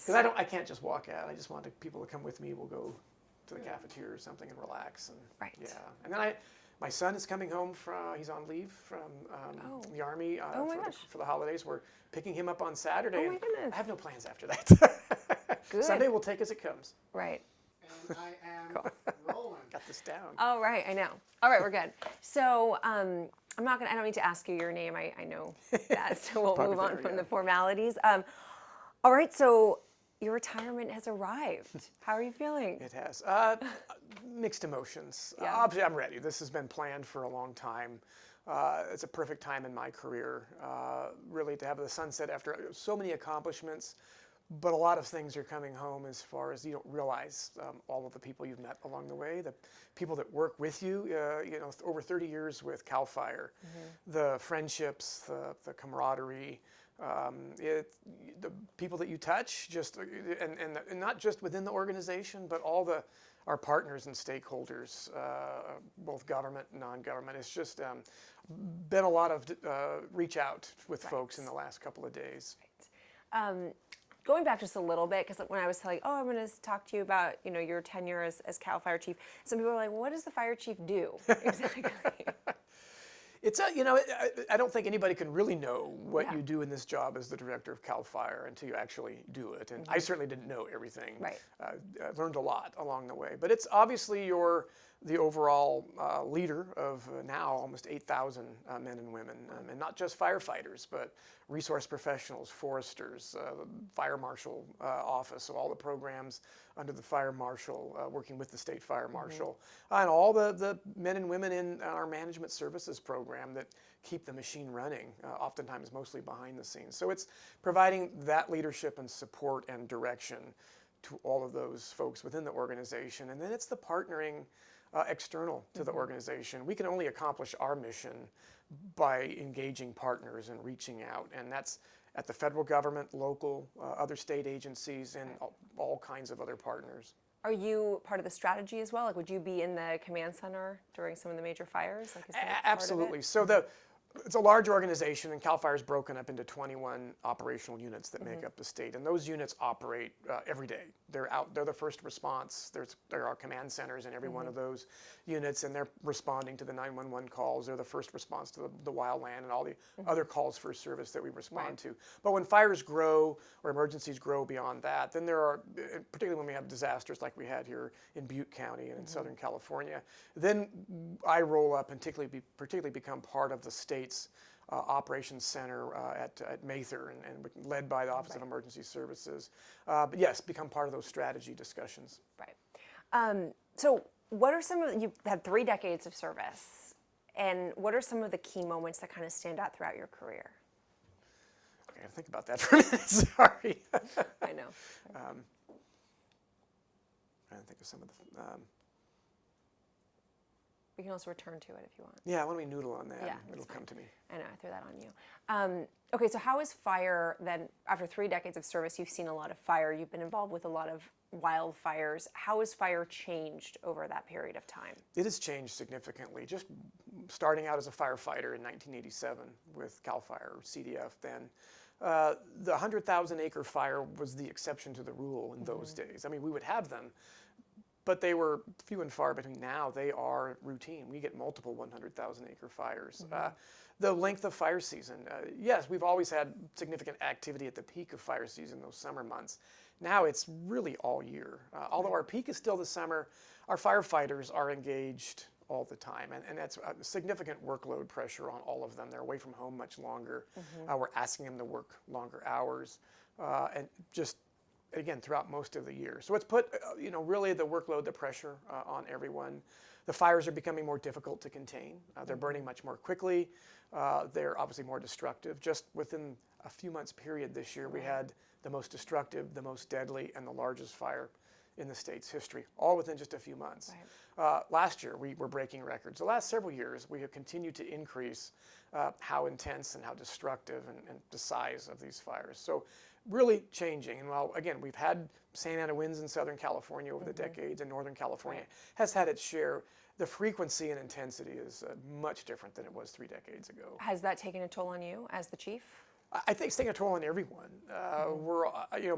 Because I can't just walk out. I just want people to come with me. We'll go to the cafeteria or something and relax. And Right. Yeah. And then my son is coming home he's on leave from the Army for the holidays. We're picking him up on Saturday. Oh my goodness. I have no plans after that. Good. Sunday will take as it comes. Right. And I am rolling. Got this down. Oh, right. I know. All right. We're good. So I don't need to ask you your name. I know that. So we'll move on from the formalities. All right. So your retirement has arrived. How are you feeling? It has. Mixed emotions. Yeah. Obviously, I'm ready. This has been planned for a long time. It's a perfect time in my career, really, to have the sunset after so many accomplishments. But a lot of things are coming home as far as you don't realize all of the people you've met along the way, the people that work with you, over 30 years with CAL FIRE, the friendships, the camaraderie, the people that you touch, and not just within the organization, but all our partners and stakeholders, both government and non-government. It's just been a lot of reach out with folks in the last couple of days. Right. Going back just a little bit, because when I was telling, I'm going to talk to you about, your tenure as CAL Fire Chief, some people are like, what does the fire chief do exactly? It's I don't think anybody can really know what you do in this job as the director of CAL FIRE until you actually do it. And I certainly didn't know everything. Right. I learned a lot along the way. But it's obviously you're the overall leader of now almost 8,000 men and women, and not just firefighters, but resource professionals, foresters, fire marshal office, so all the programs under the fire marshal, working with the state fire marshal, and all the men and women in our management services program that keep the machine running, oftentimes mostly behind the scenes. So it's providing that leadership and support and direction to all of those folks within the organization. And then it's the partnering external to the organization. We can only accomplish our mission by engaging partners and reaching out, and that's at the federal government, local, other state agencies, and all kinds of other partners. Are you part of the strategy as well? Like, would you be in the command center during some of the major fires? Like, is that absolutely. Part of it? So it's a large organization, and CAL FIRE is broken up into 21 operational units that make up the state, and those units operate every day. They're the first response. There are command centers in every one of those units, and they're responding to the 911 calls. They're the first response to the wildland and all the other calls for service that we respond to. But when fires grow or emergencies grow beyond that, then there are, particularly when we have disasters like we had here in Butte County and in Southern California, then I roll up and particularly become part of the state's operations center at Mather and led by the Office of Emergency Services. But yes, become part of those strategy discussions. Right. So what are you've had 3 decades of service, and what are some of the key moments that kind of stand out throughout your career? Okay, I gotta think about that for a minute, sorry. I know. I'm trying to think of some of the... We can also return to it if you want. Yeah, why don't we noodle on that? Yeah, It'll come to me. I know, I threw that on you. Okay, so how is fire then, after 3 decades of service, you've seen a lot of fire, you've been involved with a lot of wildfires. How has fire changed over that period of time? It has changed significantly. Just starting out as a firefighter in 1987 with CAL FIRE, or CDF then, the 100,000 acre fire was the exception to the rule in those days. I mean, we would have them, but they were few and far between. Now they are routine. We get multiple 100,000 acre fires. The length of fire season. Yes, we've always had significant activity at the peak of fire season, those summer months. Now it's really all year. Although our peak is still the summer, our firefighters are engaged all the time. And that's a significant workload pressure on all of them. They're away from home much longer. We're asking them to work longer hours. And just, again, throughout most of the year. So it's put, really the workload, the pressure on everyone. The fires are becoming more difficult to contain. They're burning much more quickly. They're obviously more destructive. Just within a few months period this year, we had the most destructive, the most deadly, and the largest fire in the state's history, all within just a few months. Last year, we were breaking records. The last several years, we have continued to increase how intense and how destructive and the size of these fires. So really changing. And while, again, we've had Santa Ana winds in Southern California over the decades, and Northern California has had its share, the frequency and intensity is much different than it was 3 decades ago. Has that taken a toll on you as the chief? I think it's taking a toll on everyone.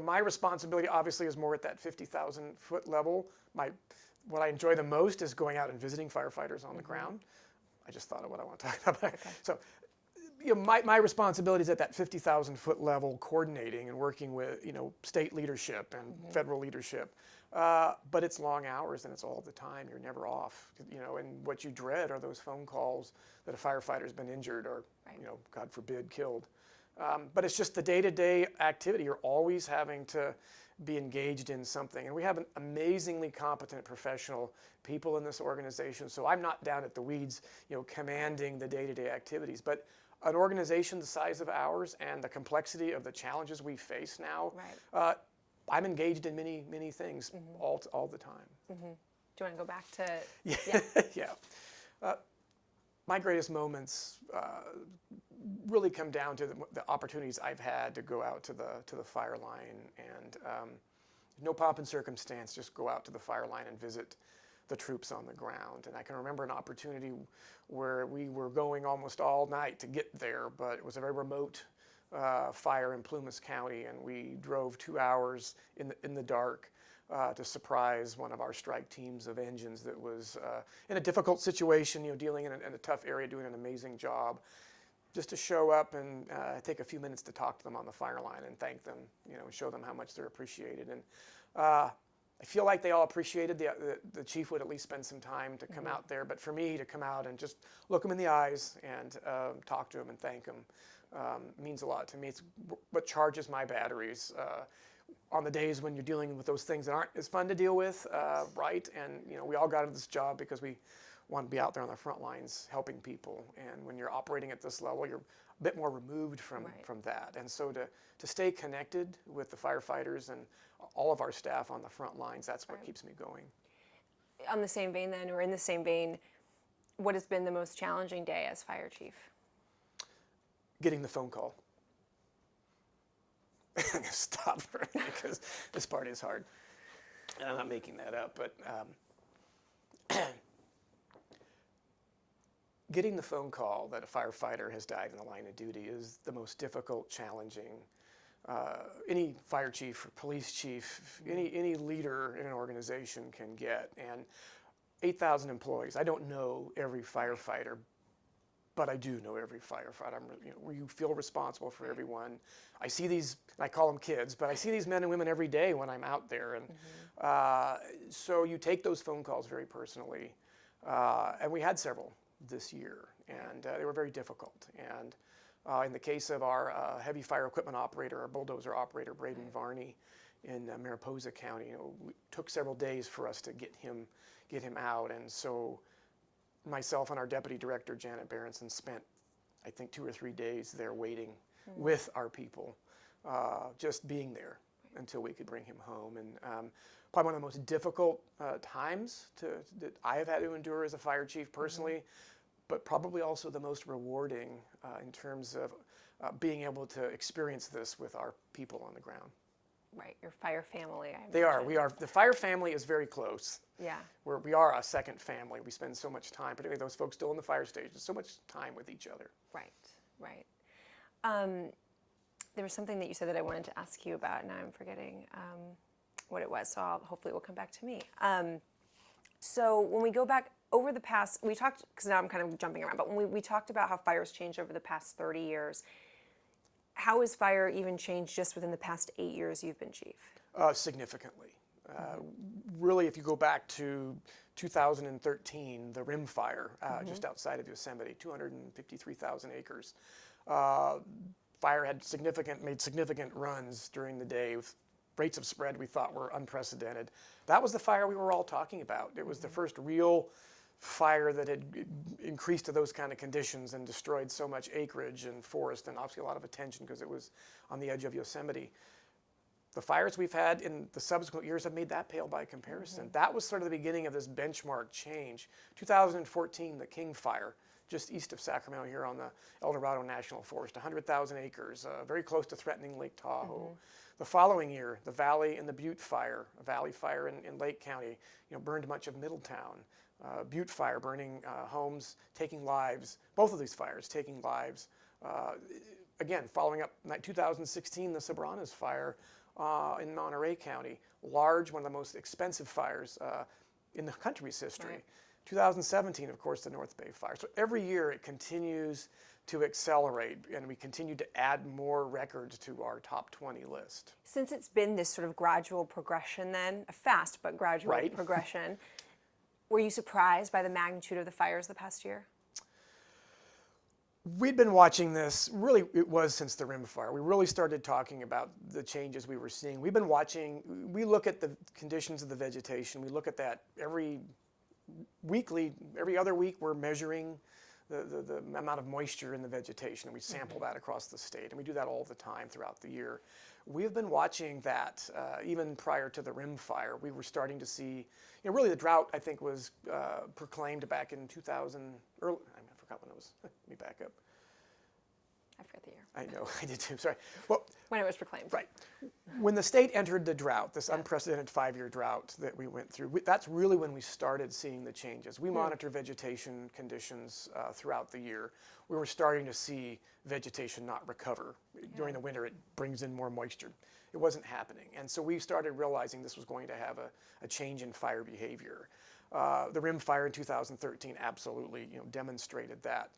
My responsibility obviously is more at that 50,000 foot level. What I enjoy the most is going out and visiting firefighters on the ground. I just thought of what I want to talk about. Okay. So, my responsibility is at that 50,000 foot level, coordinating and working with state leadership and federal leadership. But it's long hours and it's all the time. You're never off. And what you dread are those phone calls that a firefighter's been injured or, God forbid, killed. But it's just the day-to-day activity. You're always having to be engaged in something. And we have an amazingly competent professional people in this organization. So I'm not down at the weeds, commanding the day-to-day activities. But an organization the size of ours and the complexity of the challenges we face now, I'm engaged in many, many things all the time. Do you want to go back to? Yeah. My greatest moments really come down to the opportunities I've had to go out to the fire line and no pomp and circumstance, just go out to the fire line and visit the troops on the ground. And I can remember an opportunity where we were going almost all night to get there, but it was a very remote fire in Plumas County, and we drove 2 hours in the dark to surprise one of our strike teams of engines that was in a difficult situation, dealing in a tough area, doing an amazing job. Just to show up and take a few minutes to talk to them on the fire line and thank them, and show them how much they're appreciated. And I feel like they all appreciated the chief would at least spend some time to come out there. But for me to come out and just look them in the eyes and talk to them and thank them means a lot to me. It's what charges my batteries on the days when you're dealing with those things that aren't as fun to deal with, right? And we all got into this job because we want to be out there on the front lines helping people. And when you're operating at this level, you're a bit more removed from that. And so to stay connected with the firefighters and all of our staff on the front lines, that's what keeps me going. On the same vein then, or in the same vein, what has been the most challenging day as fire chief? Getting the phone call. I'm going to stop for it because this part is hard. And I'm not making that up, but getting the phone call that a firefighter has died in the line of duty is the most difficult, challenging. Any fire chief or police chief, any leader in an organization can get. And 8,000 employees. I don't know every firefighter, but I do know every firefighter. You feel responsible for everyone. I see these, I call them kids, but I see these men and women every day when I'm out there. And so you take those phone calls very personally. And we had several this year, and they were very difficult. And in the case of our heavy fire equipment operator, our bulldozer operator, Braden Varney, in Mariposa County, it took several days for us to get him out. And so myself and our deputy director, Janet Berenson, spent, I think, 2 or 3 days there waiting with our people, just being there until we could bring him home. And probably one of the most difficult times that I have had to endure as a fire chief personally, but probably also the most rewarding in terms of being able to experience this with our people on the ground. Right, your fire family. They are. We are. The fire family is very close. Yeah. We are a second family. We spend so much time, particularly those folks still in the fire station, so much time with each other. Right, right. There was something that you said that I wanted to ask you about, and now I'm forgetting what it was, so hopefully it will come back to me. So when we go back over the past, we talked, because now I'm kind of jumping around, but when we talked about how fire's changed over the past 30 years, how has fire even changed just within the past 8 years you've been chief? Significantly. Really, if you go back to 2013, the Rim Fire, just outside of Yosemite, 253,000 acres. Fire had made significant runs during the day with rates of spread we thought were unprecedented. That was the fire we were all talking about. It was the first real fire that had increased to those kind of conditions and destroyed so much acreage and forest, and obviously a lot of attention because it was on the edge of Yosemite. The fires we've had in the subsequent years have made that pale by comparison. That was sort of the beginning of this benchmark change. 2014, the King Fire, just east of Sacramento here on the El Dorado National Forest, 100,000 acres, very close to threatening Lake Tahoe. The following year, the Valley and the Butte Fire, a valley fire in Lake County, burned much of Middletown. Butte Fire burning homes, taking lives, both of these fires taking lives. again, following up 2016, the Sobranas fire in Monterey County, large, one of the most expensive fires in the country's history. Right. 2017, of course, the North Bay fire. So every year it continues to accelerate, and we continue to add more records to our top 20 list. Since it's been this sort of gradual progression then, a fast but gradual Right. progression, were you surprised by the magnitude of the fires the past year? We'd been watching this, really it was since the Rim fire. We really started talking about the changes we were seeing. We've been watching, we look at the conditions of the vegetation. We look at that every other week we're measuring the amount of moisture in the vegetation, and we sample that across the state, and we do that all the time throughout the year. We've been watching that even prior to the Rim fire. We were starting to see, really the drought, I think, was proclaimed back in 2000, I forgot when it was, let me back up. I forget the year. I know, I did too, sorry. Well, When it was proclaimed. right. When the state entered the drought, this unprecedented 5-year drought that we went through, that's really when we started seeing the changes. We monitor vegetation conditions throughout the year. We were starting to see vegetation not recover. During the winter, it brings in more moisture. It wasn't happening. And so we started realizing this was going to have a change in fire behavior. The Rim fire in 2013 absolutely demonstrated that.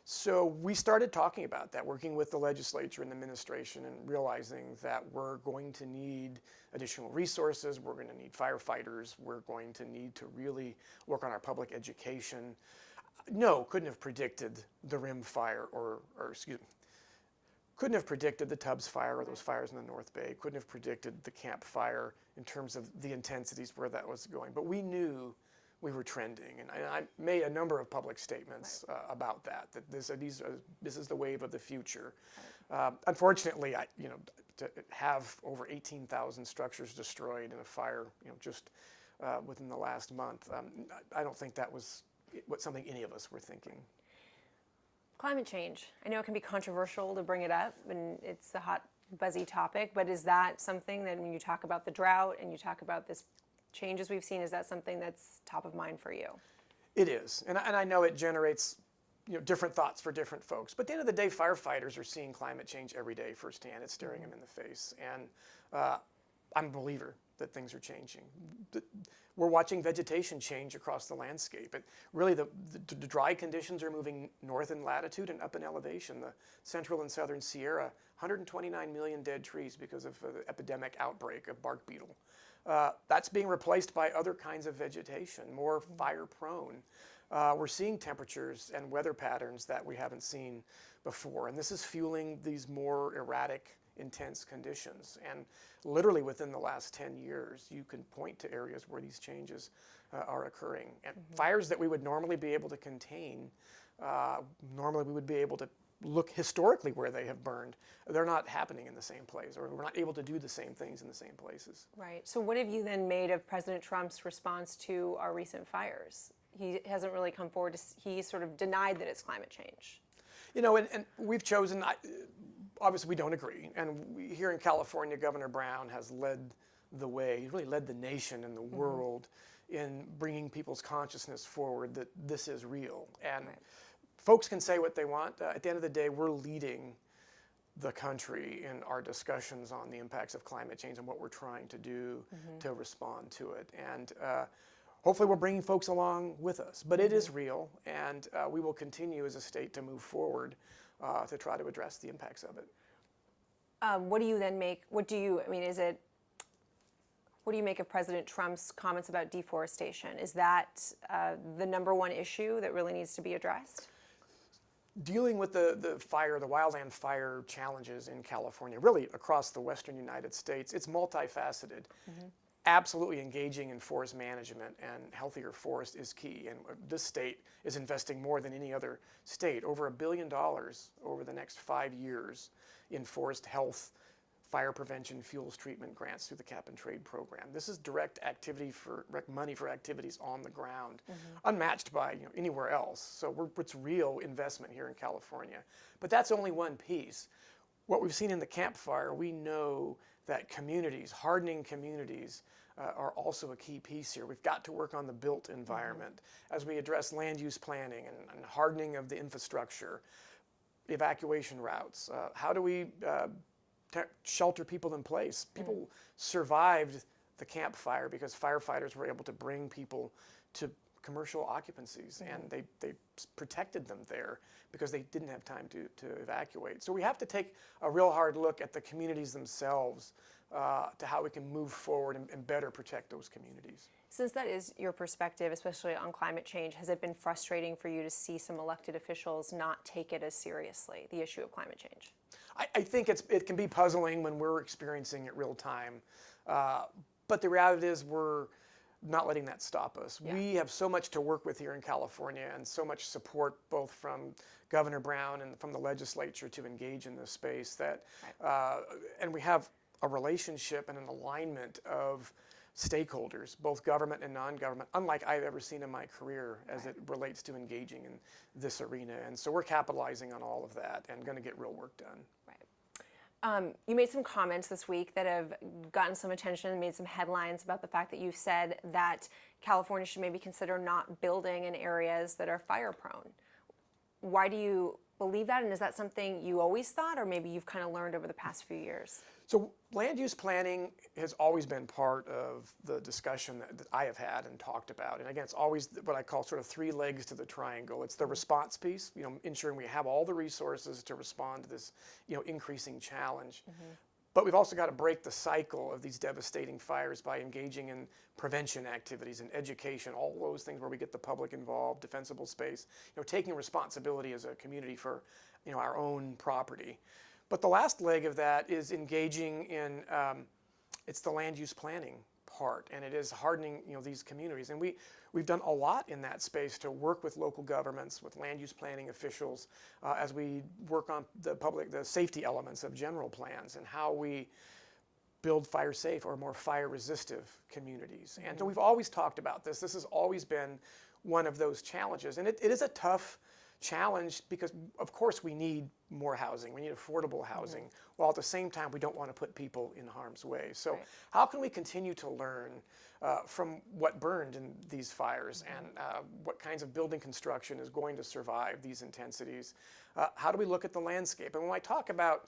So we started talking about that, working with the legislature and the administration, and realizing that we're going to need additional resources, we're going to need firefighters, we're going to need to really work on our public education. No, couldn't have predicted the Rim fire or excuse me, couldn't have predicted the Tubbs fire or those fires in the North Bay, couldn't have predicted the Camp fire in terms of the intensities where that was going. But we knew we were trending, and I made a number of public statements about that this is the wave of the future. Unfortunately, to have over 18,000 structures destroyed in a fire, just within the last month, I don't think that was something any of us were thinking. Climate change. I know it can be controversial to bring it up, and it's a hot, buzzy topic, but is that something that when you talk about the drought and you talk about this changes we've seen, is that something that's top of mind for you? It is, and I know it generates different thoughts for different folks. But at the end of the day, firefighters are seeing climate change every day firsthand. It's staring them in the face, and I'm a believer that things are changing. We're watching vegetation change across the landscape. Really, the dry conditions are moving north in latitude and up in elevation. The central and southern Sierra, 129 million dead trees because of the epidemic outbreak of bark beetle. That's being replaced by other kinds of vegetation, more fire prone. We're seeing temperatures and weather patterns that we haven't seen before, and this is fueling these more erratic, intense conditions. And literally within the last 10 years, you can point to areas where these changes are occurring. And fires that we would normally be able to contain, normally we would be able to look historically where they have burned. They're not happening in the same place, or we're not able to do the same things in the same places. Right. So what have you then made of President Trump's response to our recent fires? He hasn't really come forward. He sort of denied that it's climate change. And we've chosen, obviously we don't agree. And here in California, Governor Brown has led the way. He really led the nation and the world in bringing people's consciousness forward that this is real. And folks can say what they want. At the end of the day, we're leading the country in our discussions on the impacts of climate change and what we're trying to do to respond to it. And hopefully we're bringing folks along with us. But it is real, and we will continue as a state to move forward to try to address the impacts of it. What do you then make, what do you make of President Trump's comments about deforestation? Is that the number one issue that really needs to be addressed? Dealing with the wildland fire challenges in California, really across the western United States, it's multifaceted. Absolutely engaging in forest management and healthier forest is key. And this state is investing more than any other state, over $1 billion over the next 5 years in forest health, fire prevention, fuels treatment grants through the cap and trade program. This is direct money for activities on the ground, unmatched by anywhere else. So it's real investment here in California. But that's only one piece. What we've seen in the Camp Fire, we know that hardening communities, are also a key piece here. We've got to work on the built environment as we address land use planning and hardening of the infrastructure. evacuation routes? How do we shelter people in place? People survived the campfire because firefighters were able to bring people to commercial occupancies, and they protected them there because they didn't have time to evacuate. So we have to take a real hard look at the communities themselves to how we can move forward and better protect those communities. Since that is your perspective, especially on climate change, has it been frustrating for you to see some elected officials not take it as seriously, the issue of climate change? I think it can be puzzling when we're experiencing it real time, but the reality is we're not letting that stop us. Yeah. We have so much to work with here in California and so much support both from Governor Brown and from the legislature to engage in this space that, and we have a relationship and an alignment of stakeholders, both government and non-government, unlike I've ever seen in my career as it relates to engaging in this arena. And so we're capitalizing on all of that and going to get real work done. Right. You made some comments this week that have gotten some attention and made some headlines about the fact that you said that California should maybe consider not building in areas that are fire prone. Why do you believe that? And is that something you always thought, or maybe you've kind of learned over the past few years? So land use planning has always been part of the discussion that I have had and talked about. And again, it's always what I call sort of three legs to the triangle. It's the response piece, ensuring we have all the resources to respond to this, increasing challenge. But we've also got to break the cycle of these devastating fires by engaging in prevention activities and education, all those things where we get the public involved, defensible space, taking responsibility as a community for, our own property. But the last leg of that is engaging in, it's the land use planning part, and it is hardening, these communities. And we've done a lot in that space to work with local governments, with land use planning officials, as we work on the safety elements of general plans and how we build fire safe or more fire resistive communities. And so we've always talked about this. This has always been one of those challenges, and it is a tough challenge because, of course, we need more housing. We need affordable housing, while at the same time we don't want to put people in harm's way. So how can we continue to learn from what burned in these fires and what kinds of building construction is going to survive these intensities? How do we look at the landscape? And when I talk about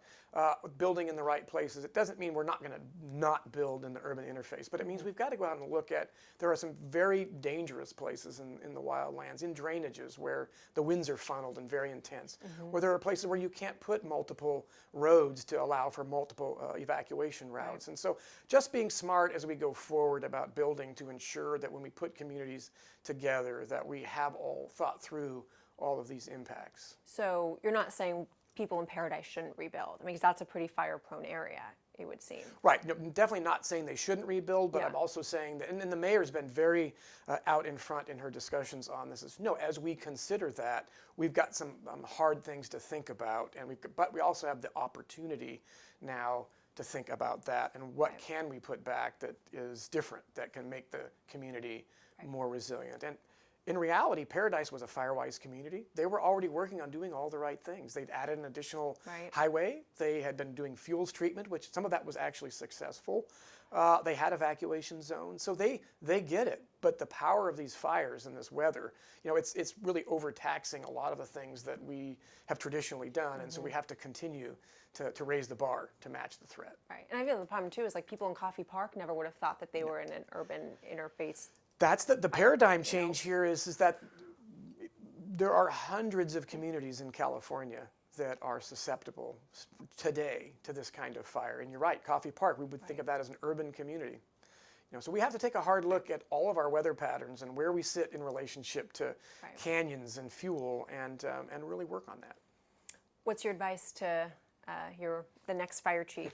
building in the right places, it doesn't mean we're not going to not build in the urban interface, but it means we've got to go out and look at, there are some very dangerous places in the wildlands, in drainages where the winds are funneled and very intense, where there are places where you can't put multiple roads to allow for multiple evacuation routes. And so just being smart as we go forward about building to ensure that when we put communities together that we have all thought through all of these impacts. So you're not saying people in Paradise shouldn't rebuild? I mean, because that's a pretty fire-prone area, it would seem. Right. No, definitely not saying they shouldn't rebuild, but I'm also saying that, and the mayor's been very out in front in her discussions on this, is as we consider that, we've got some hard things to think about, but we also have the opportunity now to think about that and what can we put back that is different, that can make the community more resilient. And in reality, Paradise was a fire-wise community. They were already working on doing all the right things. They'd added an additional highway. They had been doing fuels treatment, which some of that was actually successful. They had evacuation zones, so they get it. But the power of these fires and this weather, it's really overtaxing a lot of the things that we have traditionally done, and so we have to continue to raise the bar to match the threat. Right, and I feel the problem too is like people in Coffee Park never would have thought that they were in an urban interface. That's the paradigm change here is that there are hundreds of communities in California that are susceptible today to this kind of fire. And you're right, Coffee Park, we would think of that as an urban community. So we have to take a hard look at all of our weather patterns and where we sit in relationship to canyons and fuel and really work on that. What's your advice to the next fire chief?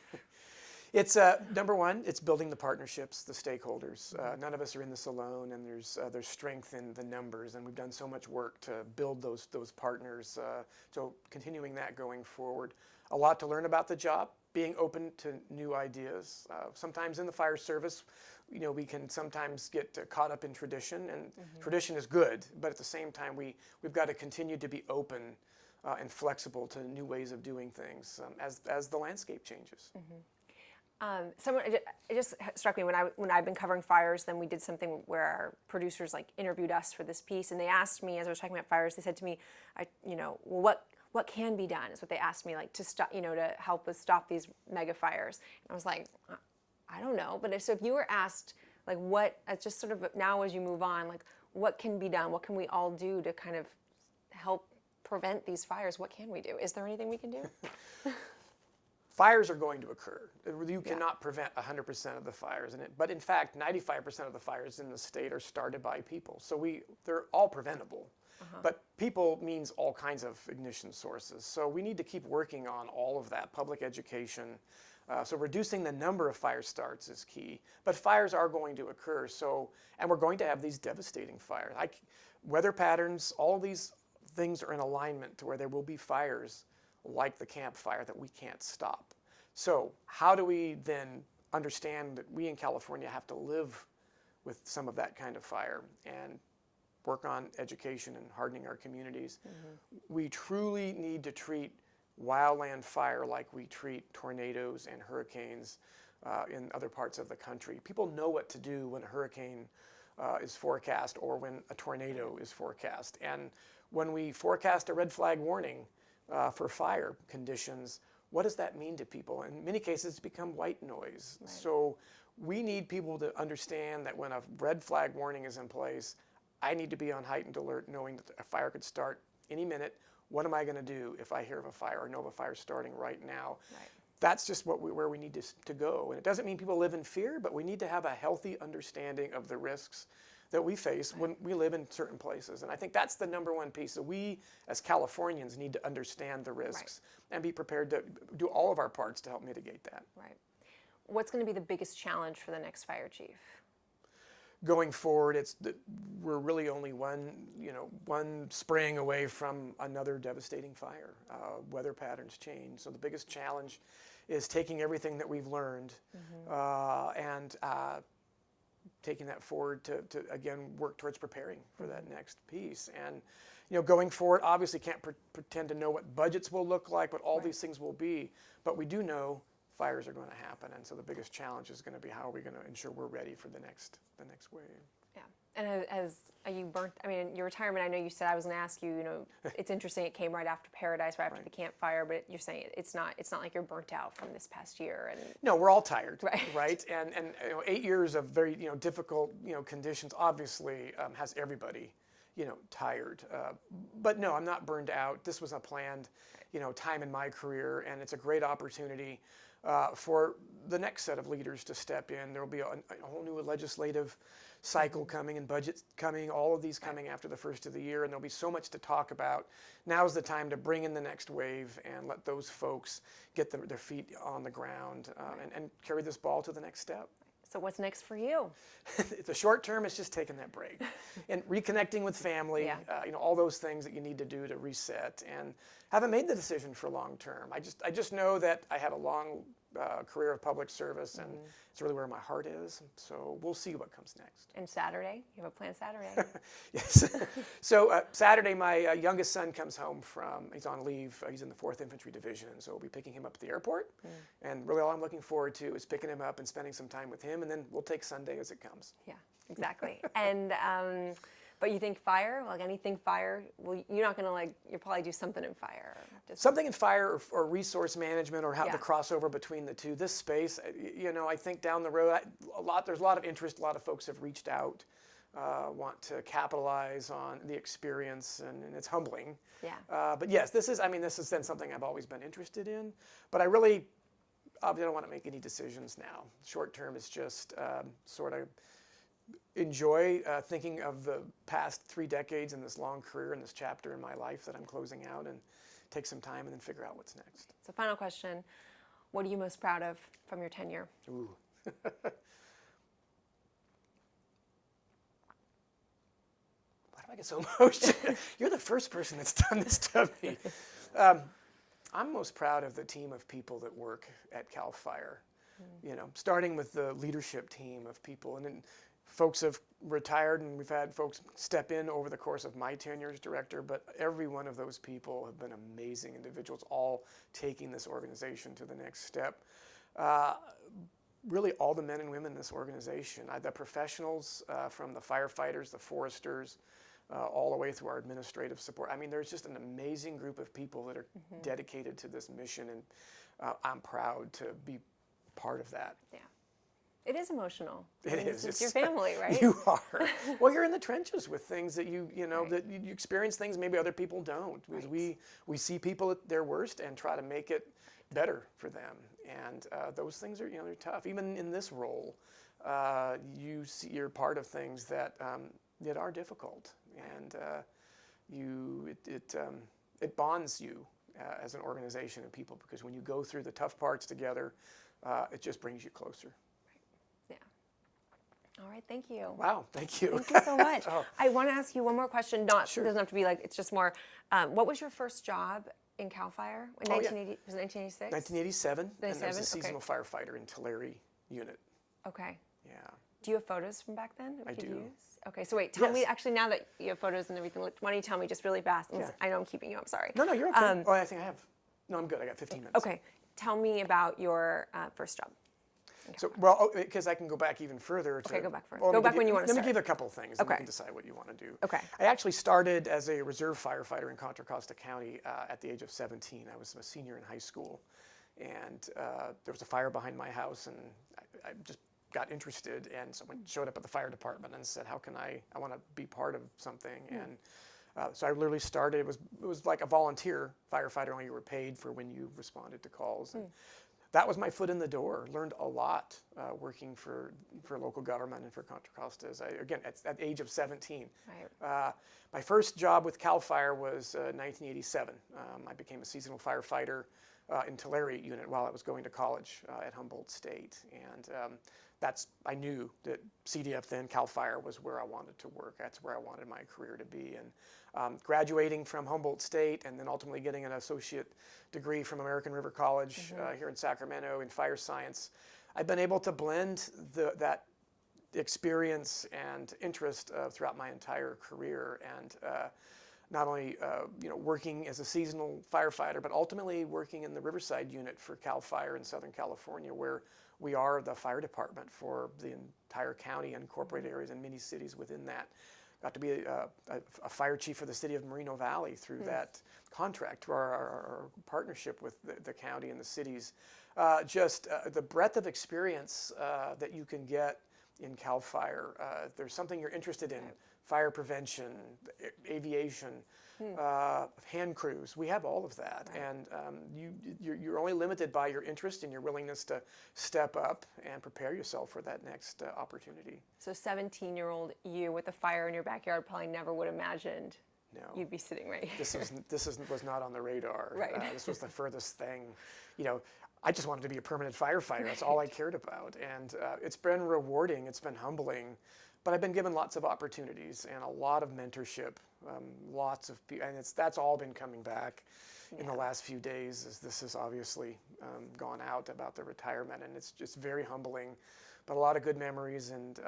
It's number one, it's building the partnerships, the stakeholders. None of us are in this alone, and there's strength in the numbers, and we've done so much work to build those partners. So continuing that going forward, a lot to learn about the job, being open to new ideas. Sometimes in the fire service, we can sometimes get caught up in tradition, and tradition is good, but at the same time, we've got to continue to be open and flexible to new ways of doing things as the landscape changes. It just struck me when I've been covering fires. Then we did something where our producers interviewed us for this piece, and they asked me as I was talking about fires. They said to me, what can be done is what they asked me, like to stop, to help us stop these mega fires. And I was like, I don't know. But so if you were asked, like what, just sort of now as you move on, like what can be done? What can we all do to kind of help prevent these fires? What can we do? Is there anything we can do? Fires are going to occur. You cannot prevent 100% of the fires, but in fact, 95% of the fires in the state are started by people. So they're all preventable. But people means all kinds of ignition sources. So we need to keep working on all of that, public education. So reducing the number of fire starts is key. But fires are going to occur. And we're going to have these devastating fires. Weather patterns, all of these things are in alignment to where there will be fires like the Camp Fire that we can't stop. So how do we then understand that we in California have to live with some of that kind of fire and work on education and hardening our communities? We truly need to treat wildland fire like we treat tornadoes and hurricanes in other parts of the country. People know what to do when a hurricane is forecast or when a tornado is forecast. And when we forecast a red flag warning for fire conditions, what does that mean to people? In many cases, it's become white noise. Right. So we need people to understand that when a red flag warning is in place, I need to be on heightened alert knowing that a fire could start any minute. What am I going to do if I hear of a fire or know of a fire starting right now? Right. That's just where we need to go. And it doesn't mean people live in fear, but we need to have a healthy understanding of the risks that we face when we live in certain places. And I think that's the number one piece. So we, as Californians, need to understand the risks and be prepared to do all of our parts to help mitigate that. Right. What's going to be the biggest challenge for the next fire chief? Going forward, we're really only one spring away from another devastating fire. Weather patterns change. So the biggest challenge is taking everything that we've learned and taking that forward to again work towards preparing for that next piece. And going forward, obviously can't pretend to know what budgets will look like, what all these things will be, but we do know fires are going to happen, and so the biggest challenge is going to be how are we going to ensure we're ready for the next wave. Yeah. And are you burnt? I mean, your retirement, I know you said, I was going to ask you, it's interesting, it came right after Paradise, right after the Camp Fire, but you're saying it's not like you're burnt out from this past year. And no, we're all tired, right? And 8 years of very difficult conditions obviously has everybody tired. But no, I'm not burned out. This was a planned time in my career, and it's a great opportunity for the next set of leaders to step in. There will be a whole new legislative cycle coming and budgets coming, all of these coming after the first of the year, and there'll be so much to talk about. Now's the time to bring in the next wave and let those folks get their feet on the ground and carry this ball to the next step. So what's next for you? The short term is just taking that break and reconnecting with family, all those things that you need to do to reset, and haven't made the decision for long term. I just know that I had a long career of public service, and it's really where my heart is. So we'll see what comes next. And Saturday? You have a plan Saturday? Yes. So Saturday, my youngest son comes home he's on leave. He's in the 4th Infantry Division, so we'll be picking him up at the airport. And really all I'm looking forward to is picking him up and spending some time with him, and then we'll take Sunday as it comes. Yeah, exactly. And but you think fire, like anything fire, well, you're not going to you'll probably do something in fire. Something in fire or resource management or how the crossover between the two. This space, I think down the road, there's a lot of interest. A lot of folks have reached out, want to capitalize on the experience, and it's humbling. Yeah. But yes, this has been something I've always been interested in. But I really don't want to make any decisions now. Short term is just sort of enjoy thinking of the past 3 decades in this long career and this chapter in my life that I'm closing out, and take some time and then figure out what's next. So final question, what are you most proud of from your tenure? Ooh. Why do I get so emotional? You're the first person that's done this to me. I'm most proud of the team of people that work at CAL FIRE. Starting with the leadership team of people, and then folks have retired, and we've had folks step in over the course of my tenure as director, but every one of those people have been amazing individuals, all taking this organization to the next step. Really all the men and women in this organization, the professionals from the firefighters, the foresters, all the way through our administrative support. I mean, there's just an amazing group of people that are dedicated to this mission, and I'm proud to be part of that. Yeah. It is emotional. It is. It's your family, right? You are. Well, you're in the trenches with things that you know, that you experience things maybe other people don't. Because we see people at their worst and try to make it better for them. And those things are, they're tough. Even in this role, you're part of things that are difficult, and it bonds you as an organization and people, because when you go through the tough parts together, it just brings you closer. Yeah. All right, thank you. Wow, thank you. Thank you so much. I want to ask you one more question. Sure. It doesn't have to be it's just more, what was your first job in CAL FIRE? In 1980, was it 1986? 1987, and I was a 1987? seasonal firefighter in Tulare unit. Okay. Yeah. Do you have photos from back then that we I could do. use? Okay, so wait, tell me, Yes. actually, now that you have photos and everything, why don't you tell me just really fast? Yeah. I know I'm keeping you, I'm sorry. No, you're okay. I think I have. No, I'm good. I got 15 minutes. Okay, tell me about your first job. So, because I can go back even further. Okay, go back further. Well, Go back when you want to Let start. me give a couple of things, and Okay. you can decide what you want to do. Okay. I actually started as a reserve firefighter in Contra Costa County at the age of 17. I was a senior in high school, and there was a fire behind my house, and I just got interested, and someone showed up at the fire department and said, how can I want to be part of something. And so I literally started, it was like a volunteer firefighter, only you were paid for when you responded to calls. And that was my foot in the door. Learned a lot working for local government and for Contra Costa. Again, at the age of 17. Right. My first job with CAL FIRE was 1987. I became a seasonal firefighter in Tulare unit while I was going to college at Humboldt State. And I knew that CDF then, CAL FIRE, was where I wanted to work. That's where I wanted my career to be. And graduating from Humboldt State and then ultimately getting an associate degree from American River College here in Sacramento in fire science, I've been able to blend that experience and interest throughout my entire career. And not only working as a seasonal firefighter, but ultimately working in the Riverside unit for CAL FIRE in Southern California, where we are the fire department for the entire county and incorporated areas and many cities within that. Got to be a fire chief for the city of Moreno Valley through that contract, through our partnership with the county and the cities. Just the breadth of experience that you can get in CAL FIRE. If there's something you're interested in, fire prevention, aviation, hand crews, we have all of that. Right. And you're only limited by your interest and your willingness to step up and prepare yourself for that next opportunity. So 17-year-old you with a fire in your backyard probably never would have imagined you'd be sitting right here. This was not on the radar. Right. This was the furthest thing. I just wanted to be a permanent firefighter. That's all I cared about. And it's been rewarding. It's been humbling. But I've been given lots of opportunities and a lot of mentorship, lots of people, and that's all been coming back in the last few days, as this has obviously gone out about the retirement, and it's just very humbling, but a lot of good memories. And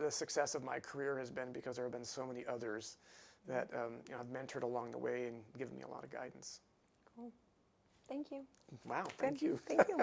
the success of my career has been because there have been so many others that I've mentored along the way and given me a lot of guidance. Cool. Thank you. Wow, thank you. Thank you.